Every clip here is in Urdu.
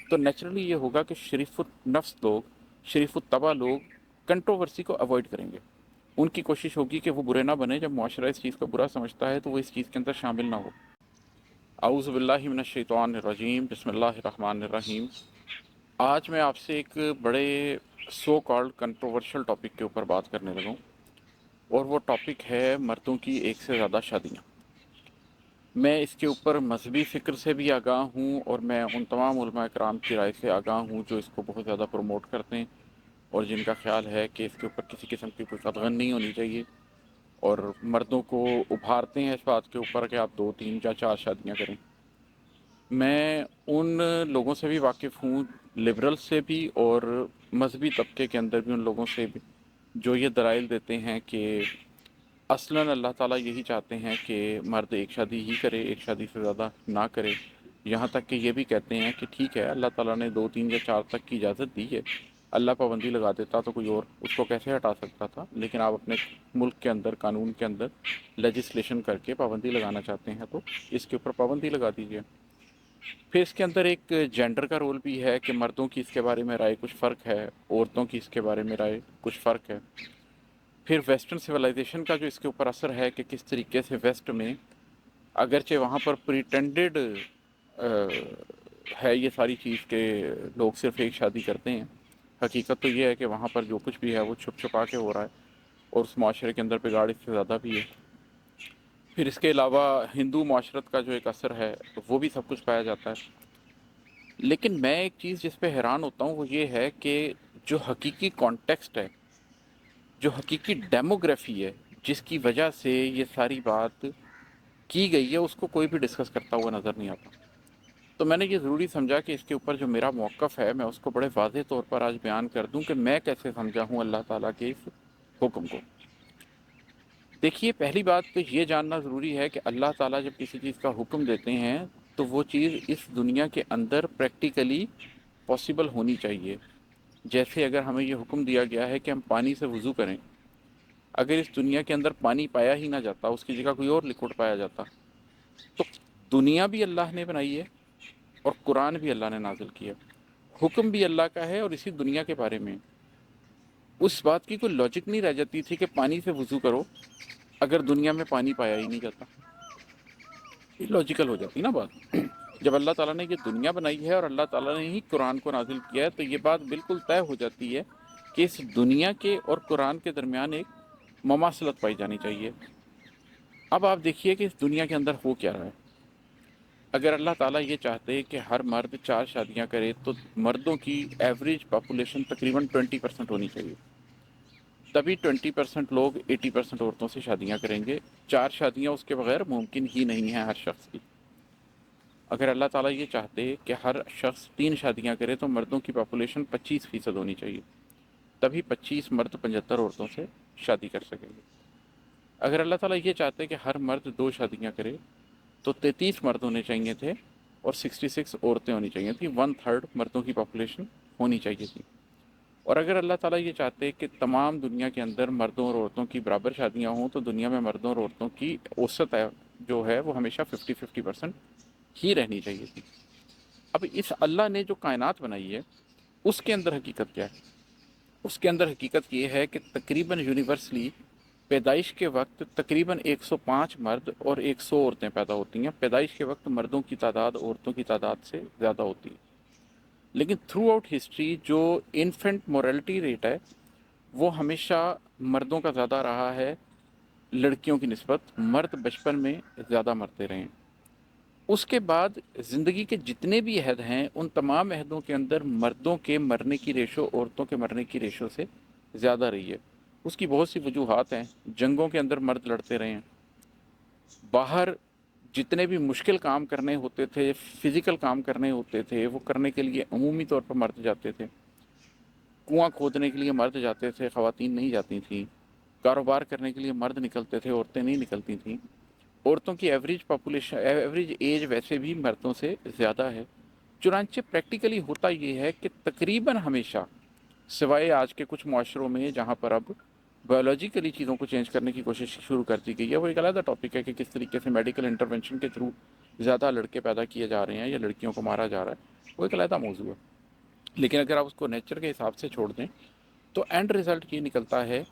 تو نیچرلی یہ ہوگا کہ شریف النفس لوگ، شریف الطبع لوگ کنٹروورسی کو اوائڈ کریں گے. ان کی کوشش ہوگی کہ وہ برے نہ بنے. جب معاشرہ اس چیز کو برا سمجھتا ہے تو وہ اس چیز کے اندر شامل نہ ہو. اعوذ باللہ من الشیطان الرجیم، بسم اللہ الرحمن الرحیم. آج میں آپ سے ایک بڑے سو کالڈ کنٹروورشل ٹاپک کے اوپر بات کرنے لگا ہوں، اور وہ ٹاپک ہے مردوں کی ایک سے زیادہ شادیاں. میں اس کے اوپر مذہبی فکر سے بھی آگاہ ہوں، اور میں ان تمام علماء کرام کی رائے سے آگاہ ہوں جو اس کو بہت زیادہ پروموٹ کرتے ہیں، اور جن کا خیال ہے کہ اس کے اوپر کسی قسم کی کوئی قدغن نہیں ہونی چاہیے، اور مردوں کو ابھارتے ہیں اس بات کے اوپر کہ آپ 2 3 یا 4 شادیاں کریں. میں ان لوگوں سے بھی واقف ہوں، لبرل سے بھی اور مذہبی طبقے کے اندر بھی ان لوگوں سے بھی، جو یہ دلائل دیتے ہیں کہ اصلاً اللہ تعالیٰ یہی چاہتے ہیں کہ مرد ایک شادی ہی کرے، ایک شادی سے زیادہ نہ کرے. یہاں تک کہ یہ بھی کہتے ہیں کہ ٹھیک ہے، اللہ تعالیٰ نے 2 3 یا 4 تک کی اجازت دی ہے، اللہ پابندی لگا دیتا تو کوئی اور اس کو کیسے ہٹا سکتا تھا. لیکن آپ اپنے ملک کے اندر، قانون کے اندر لیجسلیشن کر کے پابندی لگانا چاہتے ہیں تو اس کے اوپر پابندی لگا دیجیے. پھر اس کے اندر ایک جینڈر کا رول بھی ہے کہ مردوں کی اس کے بارے میں رائے کچھ فرق ہے، عورتوں کی اس کے بارے میں رائے کچھ فرق ہے. پھر ویسٹرن سویلائزیشن کا جو اس کے اوپر اثر ہے کہ کس طریقے سے ویسٹ میں، اگرچہ وہاں پر پریٹینڈڈ ہے یہ ساری چیز کہ لوگ صرف ایک شادی کرتے ہیں، حقیقت تو یہ ہے کہ وہاں پر جو کچھ بھی ہے وہ چھپ چھپا کے ہو رہا ہے، اور اس معاشرے کے اندر بگاڑ اس سے زیادہ بھی ہے. پھر اس کے علاوہ ہندو معاشرت کا جو ایک اثر ہے وہ بھی سب کچھ پایا جاتا ہے. لیکن میں ایک چیز جس پہ حیران ہوتا ہوں وہ یہ ہے کہ جو حقیقی کانٹیکسٹ ہے، جو حقیقی ڈیموگرافی ہے جس کی وجہ سے یہ ساری بات کی گئی ہے، اس کو کوئی بھی ڈسکس کرتا ہوا نظر نہیں آتا. تو میں نے یہ ضروری سمجھا کہ اس کے اوپر جو میرا موقف ہے میں اس کو بڑے واضح طور پر آج بیان کر دوں کہ میں کیسے سمجھا ہوں اللہ تعالیٰ کے اس حکم کو. دیکھیے، پہلی بات تو یہ جاننا ضروری ہے کہ اللہ تعالیٰ جب کسی چیز کا حکم دیتے ہیں تو وہ چیز اس دنیا کے اندر پریکٹیکلی پاسبل ہونی چاہیے. جیسے اگر ہمیں یہ حکم دیا گیا ہے کہ ہم پانی سے وضو کریں، اگر اس دنیا کے اندر پانی پایا ہی نہ جاتا، اس کی جگہ کوئی اور لکوڈ پایا جاتا، تو دنیا بھی اللہ نے بنائی ہے اور قرآن بھی اللہ نے نازل کیا، حکم بھی اللہ کا ہے اور اسی دنیا کے بارے میں. اس بات کی کوئی لاجک نہیں رہ جاتی تھی کہ پانی سے وضو کرو اگر دنیا میں پانی پایا ہی نہیں جاتا. یہ لاجیکل ہو جاتی نا بات. جب اللہ تعالیٰ نے یہ دنیا بنائی ہے اور اللہ تعالیٰ نے ہی قرآن کو نازل کیا ہے تو یہ بات بالکل طے ہو جاتی ہے کہ اس دنیا کے اور قرآن کے درمیان ایک مماثلت پائی جانی چاہیے. اب آپ دیکھیے کہ اس دنیا کے اندر ہو کیا رہا ہے. اگر اللہ تعالیٰ یہ چاہتے کہ ہر مرد 4 شادیاں کرے تو مردوں کی ایوریج پاپولیشن تقریباً 20% ہونی چاہیے. تبھی 20% لوگ 80% عورتوں سے شادیاں کریں گے. 4 شادیاں اس کے بغیر ممکن ہی نہیں ہیں ہر شخص کی. اگر اللہ تعالیٰ یہ چاہتے کہ ہر شخص 3 شادیاں کرے تو مردوں کی پاپولیشن 25% ہونی چاہیے، تبھی 25 مرد 75 عورتوں سے شادی کر سکیں گے. اگر اللہ تعالیٰ یہ چاہتے کہ ہر مرد 2 شادیاں کرے تو 33 مرد ہونے چاہیے تھے اور 66 عورتیں ہونی چاہیے تھیں. 1/3 مردوں کی پاپولیشن ہونی چاہیے تھی. اور اگر اللہ تعالیٰ یہ چاہتے کہ تمام دنیا کے اندر مردوں اور عورتوں کی برابر شادیاں ہوں تو دنیا میں مردوں اور عورتوں کی اوسط جو ہے وہ ہمیشہ 50-50% ہی رہنی چاہیے تھی. اب اس اللہ نے جو کائنات بنائی ہے اس کے اندر حقیقت کیا ہے؟ اس کے اندر حقیقت یہ ہے کہ تقریباً یونیورسلی پیدائش کے وقت تقریباً 105 مرد اور 100 عورتیں پیدا ہوتی ہیں. پیدائش کے وقت مردوں کی تعداد عورتوں کی تعداد سے زیادہ ہوتی ہے. لیکن تھرو آؤٹ ہسٹری جو انفنٹ مورٹلٹی ریٹ ہے وہ ہمیشہ مردوں کا زیادہ رہا ہے لڑکیوں کی نسبت. مرد بچپن میں زیادہ مرتے رہے ہیں. اس کے بعد زندگی کے جتنے بھی عہد ہیں ان تمام عہدوں کے اندر مردوں کے مرنے کی ریشو عورتوں کے مرنے کی ریشو سے زیادہ رہی ہے. اس کی بہت سی وجوہات ہیں. جنگوں کے اندر مرد لڑتے رہے ہیں. باہر جتنے بھی مشکل کام کرنے ہوتے تھے، فزیکل کام کرنے ہوتے تھے، وہ کرنے کے لیے عمومی طور پر مرد جاتے تھے. کنواں کھودنے کے لیے مرد جاتے تھے، خواتین نہیں جاتی تھیں. کاروبار کرنے کے لیے مرد نکلتے تھے، عورتیں نہیں نکلتی تھیں. عورتوں کی ایوریج ایج ویسے بھی مردوں سے زیادہ ہے. چنانچہ پریکٹیکلی ہوتا یہ ہے کہ تقریباً ہمیشہ، سوائے آج کے کچھ معاشروں میں جہاں پر اب بایولوجیکلی چیزوں کو چینج کرنے کی کوشش شروع کر دی گئی ہے، وہ ایک علیحدہ ٹاپک ہے کہ کس طریقے سے میڈیکل انٹرونشن کے تھرو زیادہ لڑکے پیدا کیے جا رہے ہیں یا لڑکیوں کو مارا جا رہا ہے، وہ ایک علیحدہ موضوع ہے۔ لیکن اگر آپ اس کو نیچر کے حساب سے چھوڑ دیں تو اینڈ رزلٹ یہ نکلتا ہے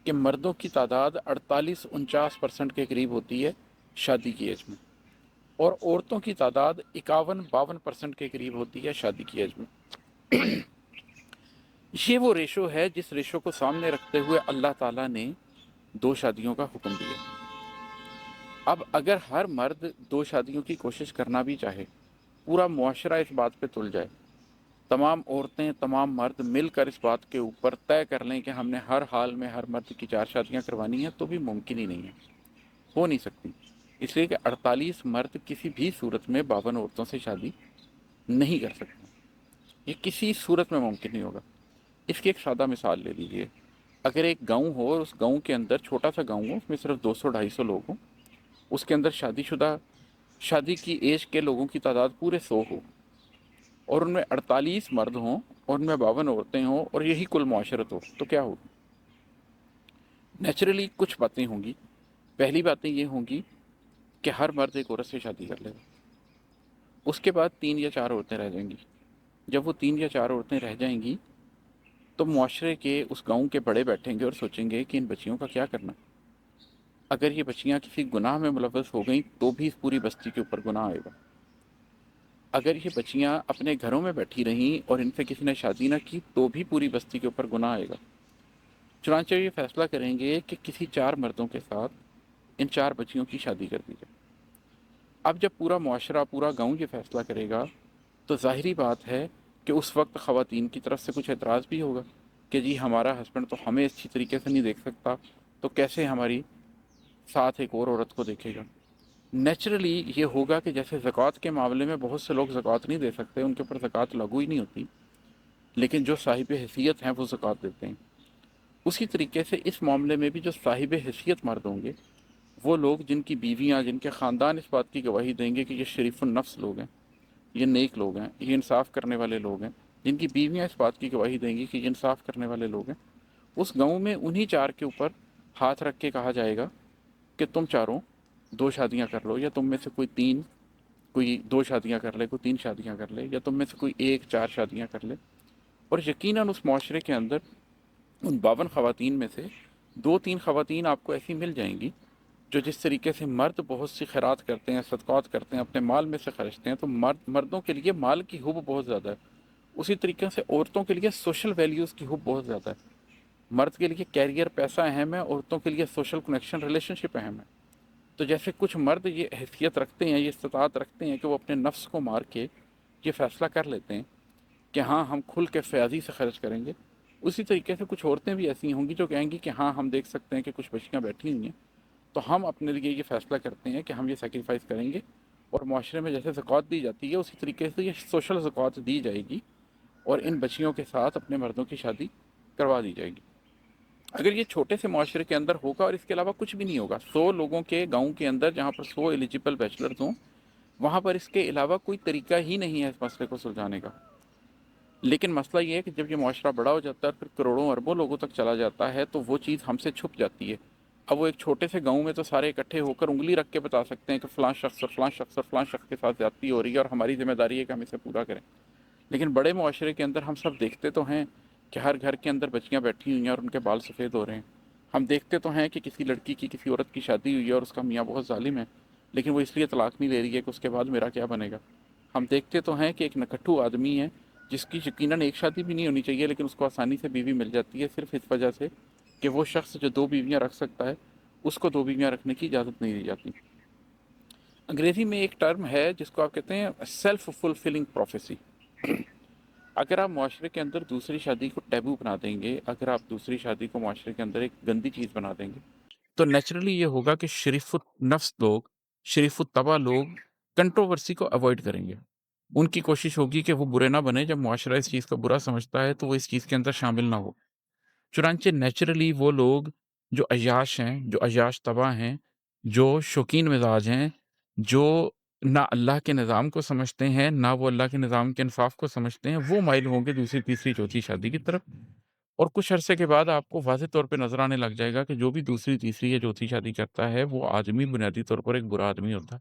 کہ مردوں کی تعداد 48-49% کے قریب ہوتی ہے شادی کی ایج میں، اور عورتوں کی تعداد 51-52% کے قریب ہوتی ہے شادی کی ایج میں۔ یہ وہ ریشو ہے جس ریشو کو سامنے رکھتے ہوئے اللہ تعالیٰ نے 2 شادیوں کا حکم دیا۔ اب اگر ہر مرد 2 شادیوں کی کوشش کرنا بھی چاہے، پورا معاشرہ اس بات پہ تل جائے، تمام عورتیں، تمام مرد مل کر اس بات کے اوپر طے کر لیں کہ ہم نے ہر حال میں ہر مرد کی 4 شادیاں کروانی ہیں، تو بھی ممکن ہی نہیں ہے، ہو نہیں سکتی۔ اس لیے کہ 48 مرد کسی بھی صورت میں 52 عورتوں سے شادی نہیں کر سکتے، یہ کسی صورت میں ممکن نہیں ہوگا۔ اس کی ایک سادہ مثال لے لیجئے، اگر ایک گاؤں ہو اور اس گاؤں کے اندر چھوٹا سا گاؤں ہو، اس میں صرف 200-250 لوگ ہوں، اس کے اندر شادی کی ایج کے لوگوں کی تعداد پورے 100 ہو، اور ان میں 48 مرد ہوں اور ان میں 52 عورتیں ہوں، اور یہی کل معاشرت ہو، تو کیا ہوگا؟ نیچرلی کچھ باتیں ہوں گی۔ پہلی باتیں یہ ہوں گی کہ ہر مرد ایک عورت سے شادی کر لے گا، اس کے بعد 3 یا 4 عورتیں رہ جائیں گی۔ جب وہ 3 یا 4 عورتیں رہ جائیں گی تو معاشرے کے اس گاؤں کے بڑے بیٹھیں گے اور سوچیں گے کہ ان بچیوں کا کیا کرنا۔ اگر یہ بچیاں کسی گناہ میں ملوث ہو گئیں تو بھی اس پوری بستی کے اوپر گناہ آئے گا۔ اگر یہ بچیاں اپنے گھروں میں بیٹھی رہیں اور ان سے کسی نے شادی نہ کی تو بھی پوری بستی کے اوپر گناہ آئے گا۔ چنانچہ یہ فیصلہ کریں گے کہ کسی 4 مردوں کے ساتھ ان 4 بچیوں کی شادی کر دی جائے۔ اب جب پورا معاشرہ، پورا گاؤں یہ فیصلہ کرے گا تو ظاہری بات ہے کہ اس وقت خواتین کی طرف سے کچھ اعتراض بھی ہوگا کہ جی ہمارا ہسبینڈ تو ہمیں اچھی طریقے سے نہیں دیکھ سکتا، تو کیسے ہماری ساتھ ایک اور عورت کو دیکھے گا۔ نیچرلی یہ ہوگا کہ جیسے زکوٰۃ کے معاملے میں بہت سے لوگ زکوٰۃ نہیں دے سکتے، ان کے اوپر زکوٰۃ لاگو ہی نہیں ہوتی، لیکن جو صاحب حیثیت ہیں وہ زکوٰۃ دیتے ہیں، اسی طریقے سے اس معاملے میں بھی جو صاحب حیثیت مرد ہوں گے، وہ لوگ جن کی بیویاں، جن کے خاندان اس بات کی گواہی دیں گے کہ یہ شریف النفس لوگ ہیں، یہ نیک لوگ ہیں، یہ انصاف کرنے والے لوگ ہیں، جن کی بیویاں اس بات کی گواہی دیں گی کہ یہ انصاف کرنے والے لوگ ہیں، اس گاؤں میں انہی 4 کے اوپر ہاتھ رکھ کے کہا جائے گا کہ تم چاروں 2 شادیاں کر لو، یا تم میں سے کوئی 2 شادیاں کر لے، کوئی 3 شادیاں کر لے، یا تم میں سے کوئی 1 4 شادیاں کر لے۔ اور یقیناً اس معاشرے کے اندر ان 52 خواتین میں سے 2-3 خواتین آپ کو ایسی مل جائیں گی جو جس طریقے سے مرد بہت سی خیرات کرتے ہیں، صدقات کرتے ہیں، اپنے مال میں سے خرچتے ہیں، تو مردوں کے لیے مال کی حب بہت زیادہ ہے، اسی طریقے سے عورتوں کے لیے سوشل ویلیوز کی حب بہت زیادہ ہے۔ مرد کے لیے کیریئر، پیسہ اہم ہے، عورتوں کے لیے سوشل کنیکشن، ریلیشن شپ اہم ہے۔ تو جیسے کچھ مرد یہ حیثیت رکھتے ہیں، یہ استطاعت رکھتے ہیں کہ وہ اپنے نفس کو مار کے یہ فیصلہ کر لیتے ہیں کہ ہاں ہم کھل کے فیاضی سے خرچ کریں گے، اسی طریقے سے کچھ عورتیں بھی ایسی ہوں گی جو کہیں گی کہ ہاں ہم دیکھ سکتے ہیں کہ کچھ بچیاں بیٹھی ہوئی ہیں، تو ہم اپنے لیے یہ فیصلہ کرتے ہیں کہ ہم یہ سیکریفائس کریں گے، اور معاشرے میں جیسے زکوٰۃ دی جاتی ہے اسی طریقے سے یہ سوشل زکوٰۃ دی جائے گی، اور ان بچیوں کے ساتھ اپنے مردوں کی شادی کروا دی جائے گی۔ اگر یہ چھوٹے سے معاشرے کے اندر ہوگا اور اس کے علاوہ کچھ بھی نہیں ہوگا، 100 لوگوں کے گاؤں کے اندر جہاں پر 100 ایلیجیبل بیچلرز ہوں، وہاں پر اس کے علاوہ کوئی طریقہ ہی نہیں ہے اس مسئلے کو سلجھانے کا۔ لیکن مسئلہ یہ ہے کہ جب یہ معاشرہ بڑا ہو جاتا ہے، پھر کروڑوں اربوں لوگوں تک چلا جاتا ہے، تو وہ چیز ہم سے چھپ جاتی ہے۔ اب وہ ایک چھوٹے سے گاؤں میں تو سارے اکٹھے ہو کر انگلی رکھ کے بتا سکتے ہیں کہ فلاں شخص اور فلاں شخص اور فلاں شخص کے ساتھ زیادتی ہو رہی ہے اور ہماری ذمہ داری ہے کہ ہم اسے پورا کریں۔ لیکن بڑے معاشرے کے اندر ہم سب دیکھتے تو ہیں کہ ہر گھر کے اندر بچیاں بیٹھی ہوئی ہیں اور ان کے بال سفید ہو رہے ہیں۔ ہم دیکھتے تو ہیں کہ کسی لڑکی کی کسی عورت کی شادی ہوئی ہے اور اس کا میاں بہت ظالم ہے، لیکن وہ اس لیے طلاق نہیں لے رہی ہے کہ اس کے بعد میرا کیا بنے گا۔ ہم دیکھتے تو ہیں کہ ایک نکٹھو آدمی ہے جس کی یقیناً ایک شادی بھی نہیں ہونی چاہیے، لیکن اس کو آسانی سے بیوی مل جاتی ہے، صرف اس وجہ سے کہ وہ شخص جو 2 بیویاں رکھ سکتا ہے اس کو 2 بیویاں رکھنے کی اجازت نہیں دی جاتی۔ انگریزی میں ایک ٹرم ہے جس کو آپ کہتے ہیں سیلف فلفلنگ پروفیسی۔ اگر آپ معاشرے کے اندر دوسری شادی کو ٹیبو بنا دیں گے، اگر آپ دوسری شادی کو معاشرے کے اندر ایک گندی چیز بنا دیں گے، تو نیچرلی یہ ہوگا کہ شریف النفس لوگ، شریف الطبع لوگ کنٹروورسی کو اوائڈ کریں گے۔ ان کی کوشش ہوگی کہ وہ برے نہ بنے، جب معاشرہ اس چیز کو برا سمجھتا ہے تو وہ اس چیز کے اندر شامل نہ ہو۔ چنانچہ نیچرلی وہ لوگ جو عیاش ہیں، جو عیاش طبع ہیں، جو شوقین مزاج ہیں، جو نہ اللہ کے نظام کو سمجھتے ہیں، نہ وہ اللہ کے نظام کے انصاف کو سمجھتے ہیں، وہ مائل ہوں گے دوسری تیسری چوتھی شادی کی طرف۔ اور کچھ عرصے کے بعد آپ کو واضح طور پہ نظر آنے لگ جائے گا کہ جو بھی دوسری تیسری یا چوتھی شادی کرتا ہے وہ آدمی بنیادی طور پر ایک برا آدمی ہوتا ہے۔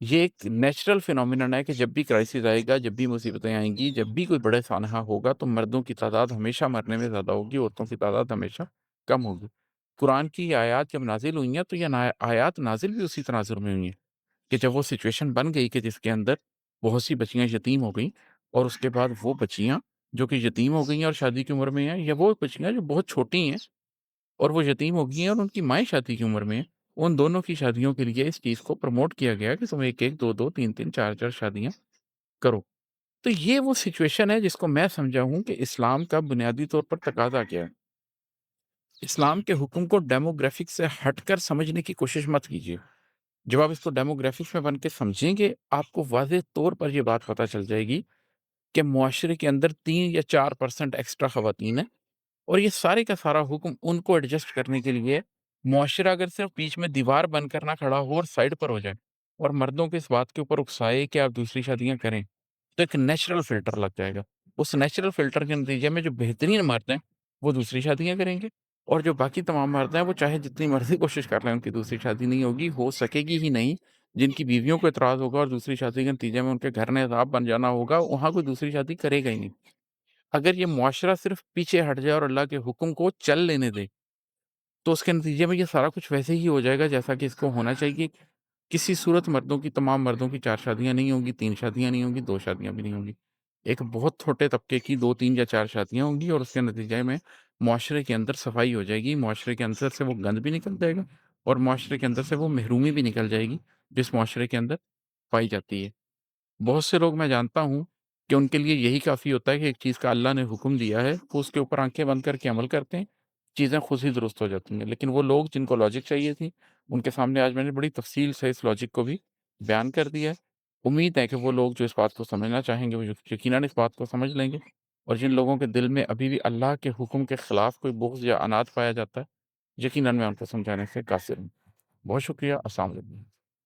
یہ ایک نیچرل فینومینن ہے کہ جب بھی کرائسس آئے گا، جب بھی مصیبتیں آئیں گی، جب بھی کوئی بڑا سانحہ ہوگا تو مردوں کی تعداد ہمیشہ مرنے میں زیادہ ہوگی، عورتوں کی تعداد ہمیشہ کم ہوگی۔ قرآن کی یہ آیات جب نازل ہوئی ہیں تو یہ آیات نازل بھی اسی تناظر میں ہوئی ہیں کہ جب وہ سچویشن بن گئی کہ جس کے اندر بہت سی بچیاں یتیم ہو گئیں، اور اس کے بعد وہ بچیاں جو کہ یتیم ہو گئی ہیں اور شادی کی عمر میں ہیں، یا وہ بچیاں جو بہت چھوٹی ہیں اور وہ یتیم ہو گئی ہیں اور ان کی مائیں شادی کی عمر میں ہیں، ان دونوں کی شادیوں کے لیے اس چیز کو پروموٹ کیا گیا کہ تم ایک ایک، دو دو، تین تین، چار چار شادیاں کرو۔ تو یہ وہ سچویشن ہے جس کو میں سمجھا ہوں کہ اسلام کا بنیادی طور پر تقاضا کیا ہے۔ اسلام کے حکم کو ڈیموگرافک سے ہٹ کر سمجھنے کی کوشش مت کیجیے۔ جب آپ اس کو ڈیموگرافکس میں بن کے سمجھیں گے، آپ کو واضح طور پر یہ بات پتہ چل جائے گی کہ معاشرے کے اندر 3 یا 4% ایکسٹرا خواتین ہیں، اور یہ سارے کا سارا حکم ان کو ایڈجسٹ کرنے کے لیے ہے۔ معاشرہ اگر صرف بیچ میں دیوار بن کر نہ کھڑا ہو اور سائڈ پر ہو جائے اور مردوں کے اس بات کے اوپر اکسائے کہ آپ دوسری شادیاں کریں، تو ایک نیچرل فلٹر لگ جائے گا۔ اس نیچرل فلٹر کے نتیجے میں جو بہترین مرد ہیں وہ دوسری شادیاں کریں گے، اور جو باقی تمام مرد ہیں وہ چاہے جتنی مرضی کوشش کر لیں ان کی دوسری شادی نہیں ہوگی، ہو سکے گی ہی نہیں۔ جن کی بیویوں کو اعتراض ہوگا اور دوسری شادی کے نتیجے میں ان کے گھر نے عذاب بن جانا ہوگا، وہاں کوئی دوسری شادی کرے گا ہی نہیں۔ اگر یہ معاشرہ صرف پیچھے ہٹ جائے اور اللہ کے حکم کو چل لینے دے، تو اس کے نتیجے میں یہ سارا کچھ ویسے ہی ہو جائے گا جیسا کہ اس کو ہونا چاہیے۔ کسی صورت تمام مردوں کی 4 شادیاں نہیں ہوں گی، 3 شادیاں نہیں ہوں گی، 2 شادیاں بھی نہیں ہوں گی۔ ایک بہت چھوٹے طبقے کی 2، 3 یا 4 شادیاں ہوں گی، اور اس کے نتیجے میں معاشرے کے اندر صفائی ہو جائے گی، معاشرے کے اندر سے وہ گند بھی نکل جائے گا، اور معاشرے کے اندر سے وہ محرومی بھی نکل جائے گی جس معاشرے کے اندر پائی جاتی ہے۔ بہت سے لوگ میں جانتا ہوں کہ ان کے لیے یہی کافی ہوتا ہے کہ ایک چیز کا اللہ نے حکم دیا ہے، وہ اس کے اوپر آنکھیں بند کر کے عمل کرتے ہیں، چیزیں خود ہی درست ہو جاتی ہیں۔ لیکن وہ لوگ جن کو لاجک چاہیے تھی، ان کے سامنے آج میں نے بڑی تفصیل سے اس لاجک کو بھی بیان کر دیا ہے۔ امید ہے کہ وہ لوگ جو اس بات کو سمجھنا چاہیں گے وہ یقیناً اس بات کو سمجھ لیں گے، اور جن لوگوں کے دل میں ابھی بھی اللہ کے حکم کے خلاف کوئی بغض یا عناد پایا جاتا ہے، یقیناً میں ان کو سمجھانے سے قاصر ہوں۔ بہت شکریہ۔ السلام علیکم۔